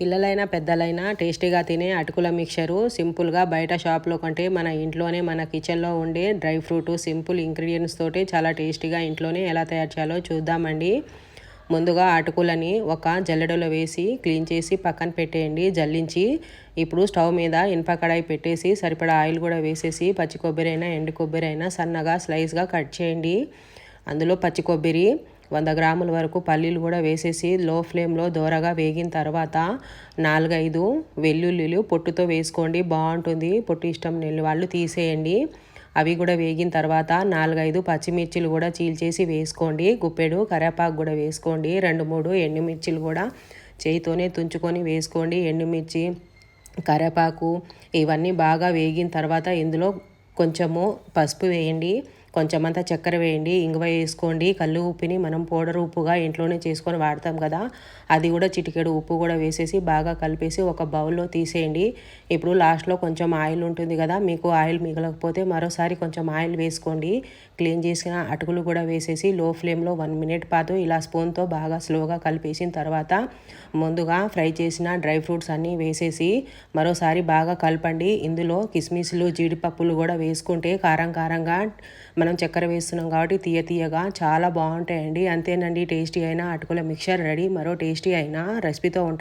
పిల్లలైనా పెద్దలైనా టేస్టీగా తినే అటుకుల మిక్చరు సింపుల్గా బయట షాప్లో కంటే మన ఇంట్లోనే మన కిచెన్లో ఉండే డ్రై ఫ్రూట్ సింపుల్ ఇంగ్రీడియంట్స్ తోటి చాలా టేస్టీగా ఇంట్లోనే ఎలా తయారు చేయాలో చూద్దామండి. ముందుగా అటుకులని ఒక జల్లెడలో వేసి క్లీన్ చేసి పక్కన పెట్టేయండి జల్లించి. ఇప్పుడు స్టవ్ మీద ఇనుప కడాయి పెట్టేసి సరిపడా ఆయిల్ కూడా వేసేసి పచ్చి కొబ్బరి అయినా ఎండు కొబ్బరి అయినా సన్నగా స్లైస్గా కట్ చేయండి. అందులో పచ్చి కొబ్బరి 100 గ్రాముల వరకు పల్లీలు కూడా వేసేసి లో ఫ్లేమ్లో దోరగా వేగిన తర్వాత 4-5 వెల్లుల్లిలు పొట్టుతో వేసుకోండి, బాగుంటుంది. పొట్టు ఇష్టం లేని వాళ్ళు తీసేయండి. అవి కూడా వేగిన తర్వాత 4-5 పచ్చిమిర్చిలు కూడా చీల్చేసి వేసుకోండి. గుప్పెడు కరివేపాకు కూడా వేసుకోండి. 2-3 ఎండుమిర్చిలు కూడా చేయితోనే తుంచుకొని వేసుకోండి. ఎండుమిర్చి కరివేపాకు ఇవన్నీ బాగా వేగిన తర్వాత ఇందులో కొంచెము పసుపు వేయండి, కొంచెమంతా చక్కెర వేయండి, ఇంగువ వేసుకోండి. కల్లు ఉప్పుని మనం పౌడర్ ఉప్పుగా ఇంట్లోనే చేసుకొని వాడతాం కదా, అది కూడా చిటికెడు ఉప్పు కూడా వేసేసి బాగా కలిపేసి ఒక బౌల్లో తీసేయండి. ఇప్పుడు లాస్ట్లో కొంచెం ఆయిల్ ఉంటుంది కదా, మీకు ఆయిల్ మిగలకపోతే మరోసారి కొంచెం ఆయిల్ వేసుకోండి. క్లీన్ చేసిన అటుకులు కూడా వేసేసి లో ఫ్లేమ్లో 1 మినిట్ పాటు ఇలా స్పూన్తో బాగా స్లోగా కలిపేసిన తర్వాత ముందుగా ఫ్రై చేసిన డ్రై ఫ్రూట్స్ అన్నీ వేసేసి మరోసారి బాగా కలపండి. ఇందులో కిస్మిస్లు జీడిపప్పులు కూడా వేసుకుంటే కారం కారంగా, మనం చక్కెర వేస్తున్నాం కాబట్టి తీయగా చాలా బాగుంటాయండి. అంతేనండి, టేస్టీ అయిన అటుకుల మిక్చర్ రెడీ. మరో టేస్టీ అయిన రెసిపీతో ఉంటా.